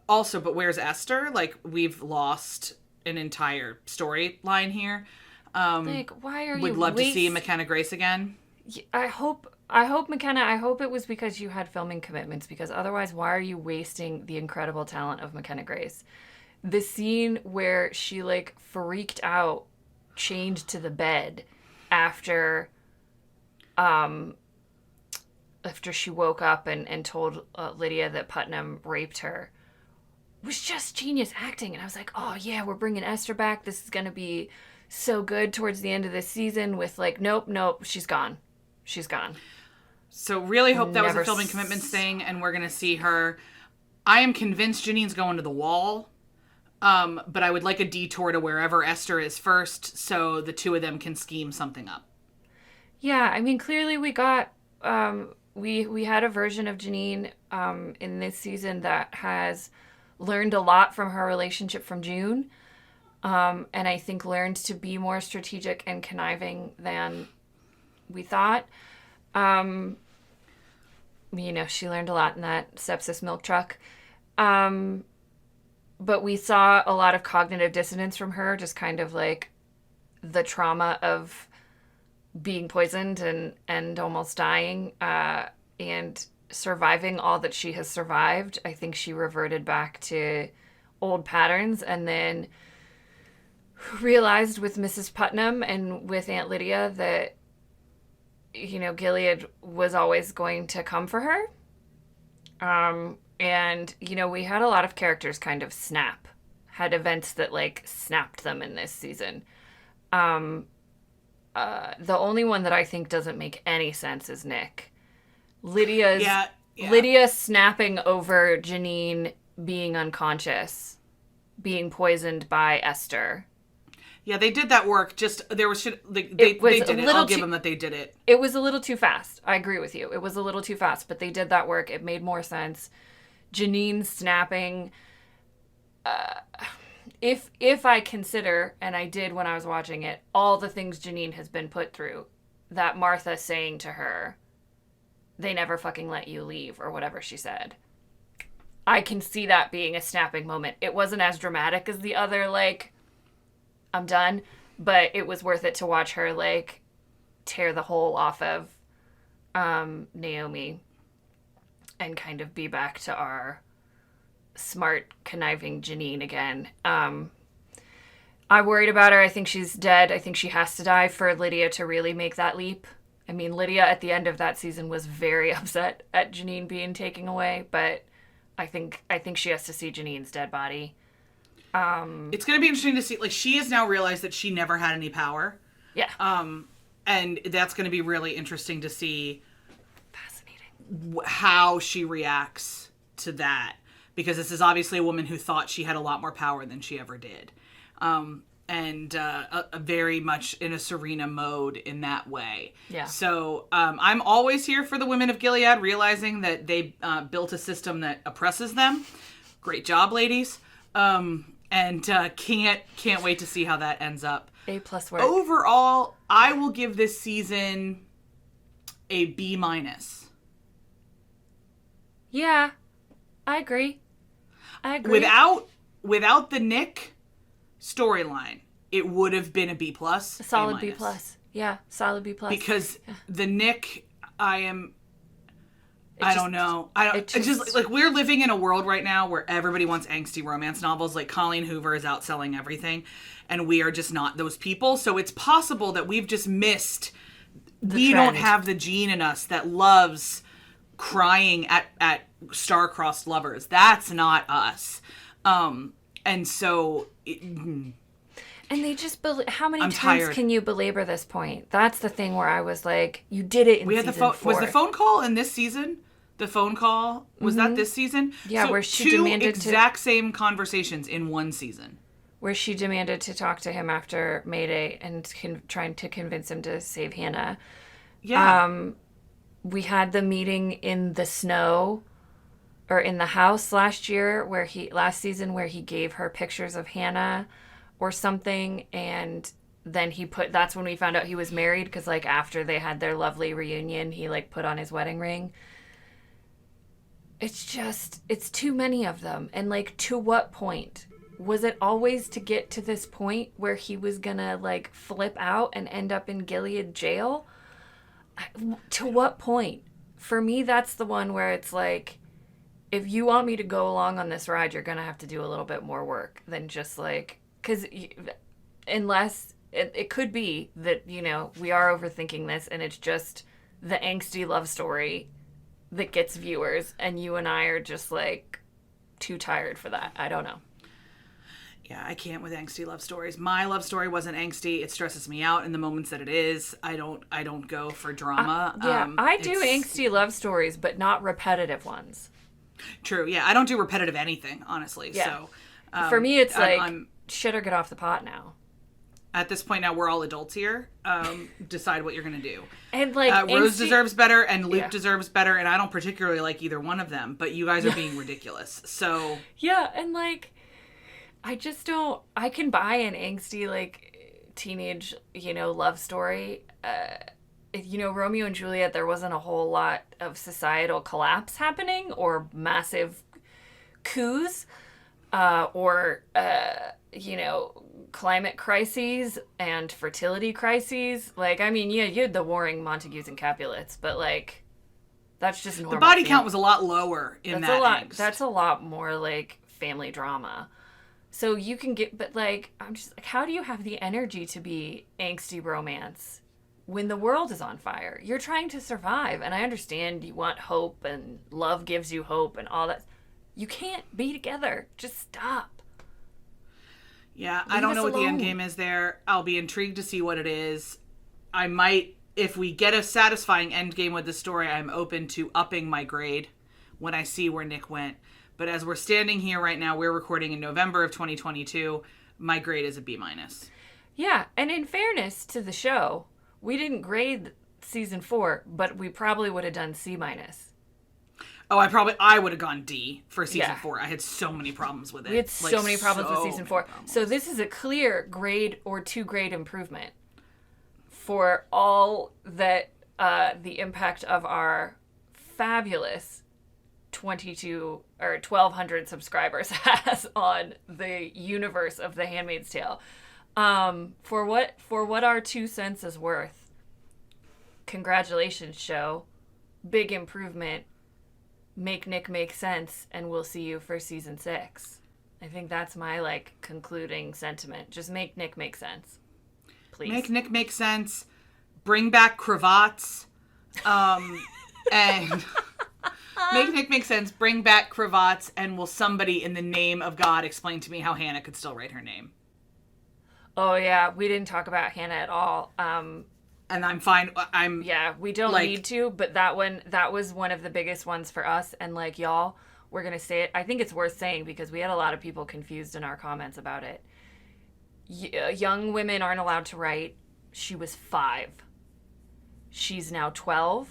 also, but where's Esther? Like we've lost an entire storyline here. Like, why are you would love to see McKenna Grace again. I hope McKenna, I hope it was because you had filming commitments, because otherwise why are you wasting the incredible talent of McKenna Grace? The scene where she like freaked out, chained to the bed after she woke up and told Lydia that Putnam raped her was just genius acting. And I was like, oh yeah, we're bringing Esther back. This is going to be so good towards the end of this season with like, nope, she's gone. So really hope that was a filming commitments thing and we're going to see her. I am convinced Janine's going to the wall. But I would like a detour to wherever Esther is first so the two of them can scheme something up. Yeah, I mean, clearly we got... we had a version of Janine in this season that has learned a lot from her relationship from June. And I think learned to be more strategic and conniving than we thought. She learned a lot in that sepsis milk truck. But we saw a lot of cognitive dissonance from her, just kind of like the trauma of being poisoned and almost dying, and surviving all that she has survived. I think she reverted back to old patterns and then realized with Mrs. Putnam and with Aunt Lydia that, Gilead was always going to come for her. And, we had a lot of characters kind of had events that like snapped them in this season. The only one that I think doesn't make any sense is Nick. Lydia snapping over Janine being unconscious, being poisoned by Esther. Yeah, they did that work. Just they did it. I'll give them that they did it. It was a little too fast. I agree with you. It was a little too fast, but they did that work. It made more sense. Janine snapping. If I consider, and I did when I was watching it, all the things Janine has been put through, that Martha saying to her, "They never fucking let you leave," or whatever she said. I can see that being a snapping moment. It wasn't as dramatic as the other, like, I'm done, but it was worth it to watch her, like, tear the whole off of Naomi and kind of be back to our smart, conniving Janine again. I'm worried about her. I think she's dead. I think she has to die for Lydia to really make that leap. I mean, Lydia at the end of that season was very upset at Janine being taken away, but I think she has to see Janine's dead body. It's going to be interesting to see. Like, she has now realized that she never had any power. Yeah. And that's going to be really interesting to see. Fascinating. How she reacts to that. Because this is obviously a woman who thought she had a lot more power than she ever did. a very much in a Serena mode in that way. Yeah. So I'm always here for the women of Gilead, realizing that they built a system that oppresses them. Great job, ladies. And can't wait to see how that ends up. A+ work. Overall, I will give this season a B-. Yeah, I agree. Without the Nick storyline, it would have been a B+. A solid B+. Yeah, solid B+. Because the Nick, I don't know. It's just like we're living in a world right now where everybody wants angsty romance novels. Like Colleen Hoover is outselling everything, and we are just not those people. So it's possible that we've just missed. We don't have the gene in us that loves crying at star-crossed lovers. That's not us. And so. And they just how many times can you belabor this point? That's the thing where I was like, you did it in season 4. Was the phone call in this season? The phone call, was that this season? Yeah, so where she demanded exact same conversations in one season. Where she demanded to talk to him after Mayday and trying to convince him to save Hannah. Yeah. We had the meeting in the snow or in the house last season where he gave her pictures of Hannah or something, and then that's when we found out he was married, because like after they had their lovely reunion, he like put on his wedding ring. It's too many of them. And like, to what point? Was it always to get to this point where he was gonna like flip out and end up in Gilead jail? To what point? For me, that's the one where it's like, if you want me to go along on this ride, you're gonna have to do a little bit more work than just like, because unless it could be that, you know, we are overthinking this and it's just the angsty love story that gets viewers, and you and I are just like too tired for that. I don't know. Yeah, I can't with angsty love stories. My love story wasn't angsty. It stresses me out in the moments that it is. I don't go for drama. I do angsty love stories, but not repetitive ones. True. Yeah, I don't do repetitive anything, honestly. Yeah. So for me, it's I'm shit or get off the pot now. At this point now, we're all adults here. Decide what you're going to do. And like Rose deserves better, and Luke deserves better, and I don't particularly like either one of them, but you guys are being ridiculous. So yeah, and like, I just don't. I can buy an angsty like teenage, you know, love story. You know, Romeo and Juliet, there wasn't a whole lot of societal collapse happening or massive coups or you know, climate crises and fertility crises. Like, I mean, yeah, you had the warring Montagues and Capulets, but like, that's just normal. The body count was a lot lower in That's a lot more like family drama. So you can get, but like, I'm just like, how do you have the energy to be angsty romance when the world is on fire? You're trying to survive, and I understand you want hope, and love gives you hope, and all that. You can't be together. Just stop. Yeah, I don't know what the end game is there. I'll be intrigued to see what it is. I might, if we get a satisfying end game with the story, I'm open to upping my grade when I see where Nick went. But as we're standing here right now, we're recording in November of 2022, my grade is a B-. Yeah, and in fairness to the show, we didn't grade season 4, but we probably would have done C-. Oh, I would have gone D for season 4. I had so many problems with it. We had so many problems with season 4. So this is a clear grade or 2 grade improvement for all that the impact of our fabulous 22 or 1,200 subscribers has on the universe of The Handmaid's Tale. For what our 2 cents is worth, congratulations, show. Big improvement. Make Nick make sense, and we'll see you for season 6. I think that's my like concluding sentiment. Just make Nick make sense, please. Make Nick make sense. Bring back cravats, and make Nick make sense. Bring back cravats, and will somebody in the name of God explain to me how Hannah could still write her name? Oh yeah, we didn't talk about Hannah at all. And I'm fine. We don't need to, but that was one of the biggest ones for us. And like, y'all, we're going to say it. I think it's worth saying because we had a lot of people confused in our comments about it. young women aren't allowed to write. She was 5. She's now 12.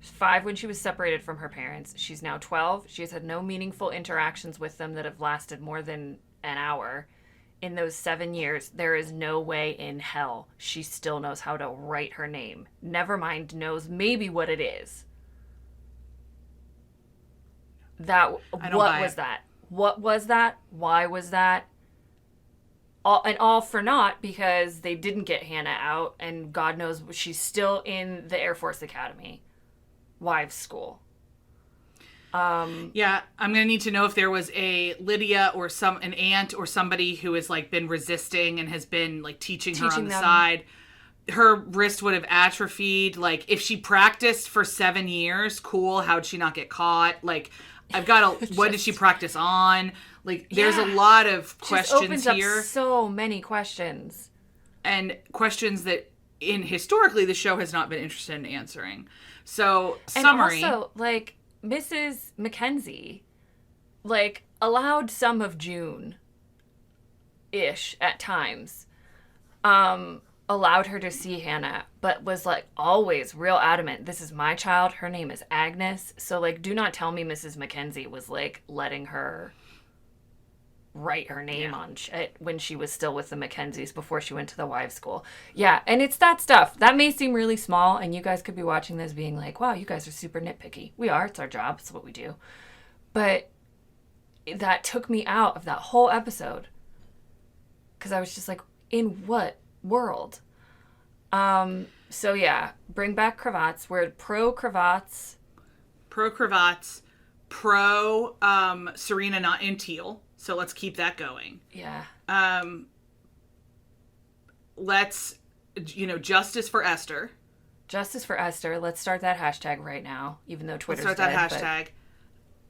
5 when she was separated from her parents. She's now 12. She has had no meaningful interactions with them that have lasted more than an hour. In those 7 years, there is no way in hell she still knows how to write her name. Never mind knows maybe what it is. What was that? What was that? Why was that? All for naught, because they didn't get Hannah out, and God knows she's still in the Air Force Academy. Wives school. Yeah, I'm gonna need to know if there was a Lydia or an aunt or somebody who has like been resisting and has been like teaching her on the side. Her wrist would have atrophied. Like, if she practiced for 7 years, cool. How'd she not get caught? Like, I've got what did she practice on? Like, there's a lot of questions opens here. Up so many questions. And questions that historically the show has not been interested in answering. So, summary. And also, like, Mrs. Mackenzie, like, allowed some of June-ish at times, allowed her to see Hannah, but was, like, always real adamant, this is my child, her name is Agnes, so, like, do not tell me Mrs. Mackenzie was, like, letting her write her name on shit when she was still with the Mackenzies before she went to the wives' school. Yeah, and it's that stuff. That may seem really small, and you guys could be watching this being like, wow, you guys are super nitpicky. We are. It's our job. It's what we do. But that took me out of that whole episode because I was just like, in what world? So, yeah, bring back cravats. We're pro-cravats. Pro-cravats. Pro-Serena not in teal. So let's keep that going. Yeah. Let's, justice for Esther. Justice for Esther. Let's start that hashtag right now, even though Twitter's dead. Let's start that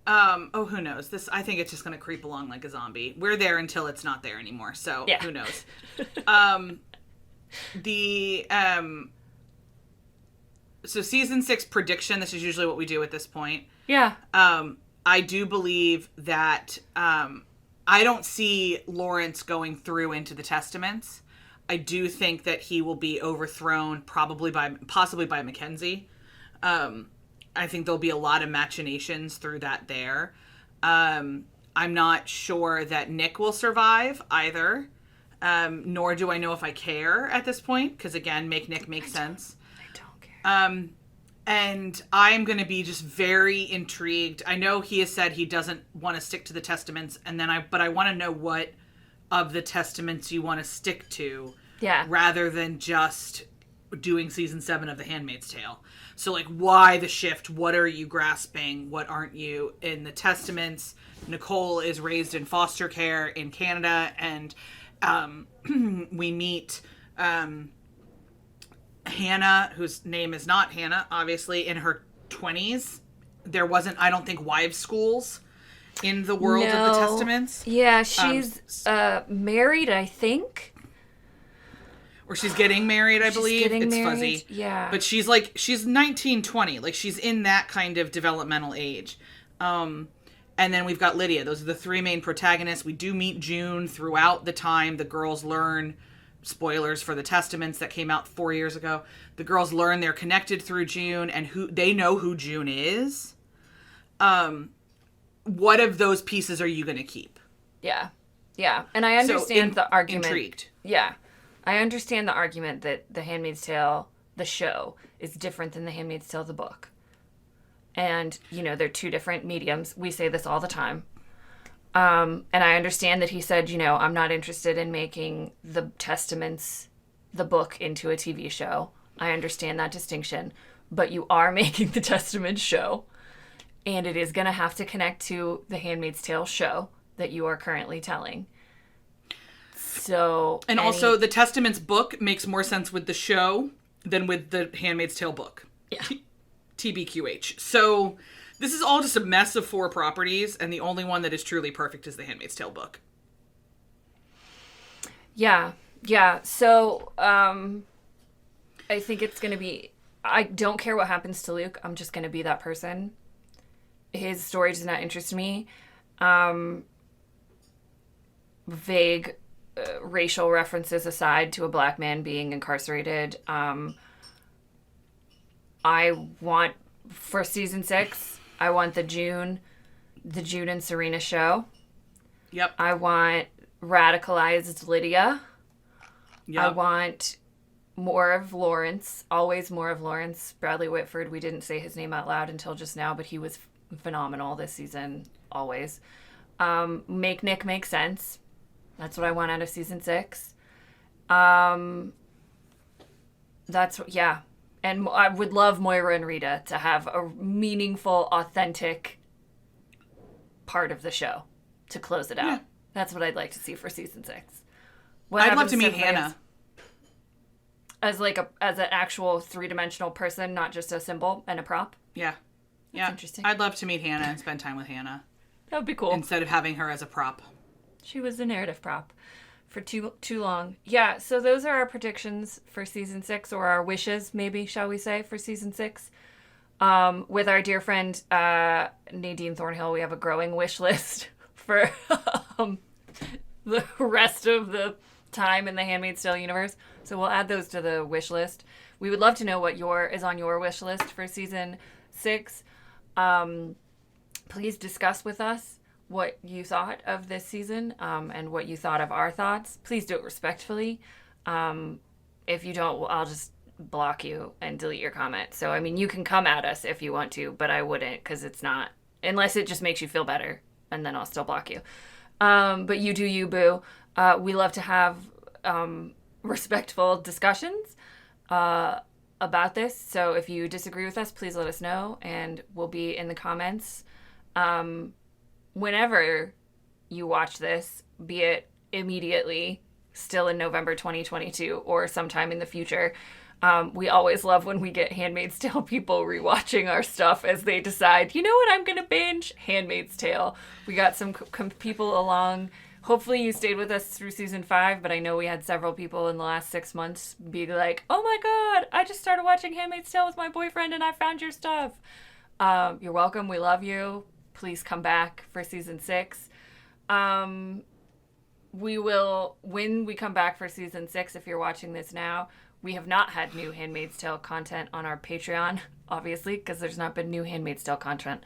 hashtag. Who knows? I think it's just going to creep along like a zombie. We're there until it's not there anymore. So who knows? So season 6 prediction. This is usually what we do at this point. Yeah. I do believe that, I don't see Lawrence going through into the Testaments. I do think that he will be overthrown, possibly by Mackenzie. I think there'll be a lot of machinations through that there. I'm not sure that Nick will survive either. Nor do I know if I care at this point, because again, make Nick make sense. I don't care. And I'm going to be just very intrigued. I know he has said he doesn't want to stick to the Testaments, but I want to know what of the Testaments you want to stick to, rather than just doing season 7 of The Handmaid's Tale. So, like, why the shift? What are you grasping? What aren't you? In the Testaments, Nicole is raised in foster care in Canada, and we meet Hannah, whose name is not Hannah, obviously, in her 20s. There wasn't, I don't think, wives' schools in the world of the Testaments. Yeah, she's married, I think. Or she's getting married, I believe. It's married. Fuzzy. Yeah. But she's 19, 20. Like, she's in that kind of developmental age. And then we've got Lydia. Those are the 3 main protagonists. We do meet June throughout the time. The girls learn, spoilers for the Testaments that came out 4 years ago. The girls learn they're connected through June, and they know who June is. What of those pieces are you going to keep? Yeah. Yeah. And I understand the argument. Intrigued. Yeah. I understand the argument that The Handmaid's Tale, the show, is different than The Handmaid's Tale, the book. And, they're 2 different mediums. We say this all the time. And I understand that he said, I'm not interested in making the Testaments, the book, into a TV show. I understand that distinction. But you are making the Testament show. And it is going to have to connect to the Handmaid's Tale show that you are currently telling. So, and also the Testaments book makes more sense with the show than with the Handmaid's Tale book. Yeah. TBQH. So this is all just a mess of 4 properties, and the only one that is truly perfect is the Handmaid's Tale book. Yeah. Yeah. So I think it's going to be, I don't care what happens to Luke. I'm just going to be that person. His story does not interest me. Vague racial references aside to a black man being incarcerated, I want, for season 6, I want the June and Serena show. Yep. I want radicalized Lydia. Yep. I want more of Lawrence, always more of Lawrence. Bradley Whitford, we didn't say his name out loud until just now, but he was phenomenal this season, always. Make Nick make sense. That's what I want out of season 6. Yeah. And I would love Moira and Rita to have a meaningful, authentic part of the show to close it out. Yeah. That's what I'd like to see for season 6. I'd love to meet Hannah. As an actual 3-dimensional person, not just a symbol and a prop. Yeah. That's interesting. I'd love to meet Hannah and spend time with Hannah. That would be cool. Instead of having her as a prop. She was the narrative prop for too long. Yeah, so those are our predictions for season 6, or our wishes, maybe, shall we say, for season 6. With our dear friend Nadine Thornhill, we have a growing wish list for the rest of the time in the Handmaid's Tale universe. So we'll add those to the wish list. We would love to know what is on your wish list for season 6. Please discuss with us what you thought of this season, and what you thought of our thoughts. Please do it respectfully. If you don't, I'll just block you and delete your comment. So, I mean, you can come at us if you want to, but I wouldn't, because it's not, unless it just makes you feel better, and then I'll still block you. But you do you, boo. We love to have respectful discussions about this. So if you disagree with us, please let us know, and we'll be in the comments whenever you watch this, be it immediately, still in November 2022, or sometime in the future. We always love when we get Handmaid's Tale people rewatching our stuff as they decide, you know what, I'm going to binge? Handmaid's Tale. We got some people along. Hopefully you stayed with us through season 5, but I know we had several people in the last 6 months be like, oh my God, I just started watching Handmaid's Tale with my boyfriend and I found your stuff. You're welcome. We love you. Please come back for season 6. We will, when we come back for season 6, if you're watching this now, we have not had new Handmaid's Tale content on our Patreon, obviously, because there's not been new Handmaid's Tale content.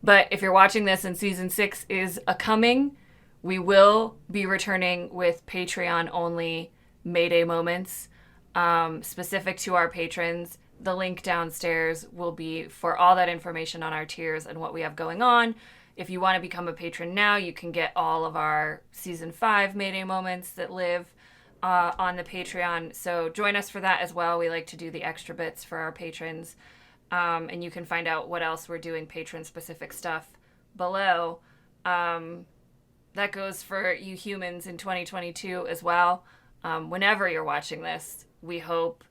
But if you're watching this and season 6 is coming, we will be returning with Patreon-only Mayday moments specific to our patrons. The link downstairs will be for all that information on our tiers and what we have going on. If you want to become a patron now, you can get all of our season 5 Mayday moments that live on the Patreon. So join us for that as well. We like to do the extra bits for our patrons. And you can find out what else we're doing, patron-specific stuff, below. That goes for you humans in 2022 as well. Whenever you're watching this, we hope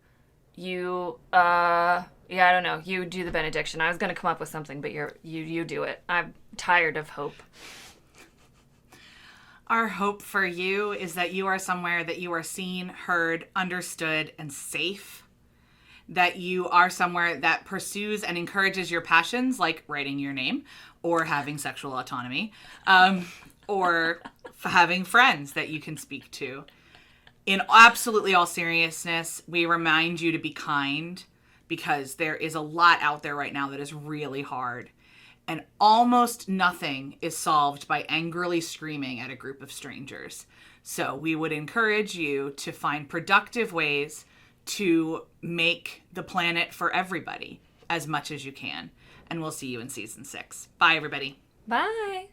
you, I don't know, you do the benediction. I was going to come up with something, but you do it. I'm tired of hope. Our hope for you is that you are somewhere that you are seen, heard, understood, and safe. That you are somewhere that pursues and encourages your passions, like writing your name or having sexual autonomy, or having friends that you can speak to. In absolutely all seriousness, we remind you to be kind, because there is a lot out there right now that is really hard. And almost nothing is solved by angrily screaming at a group of strangers. So we would encourage you to find productive ways to make the planet for everybody as much as you can. And we'll see you in season 6. Bye, everybody. Bye.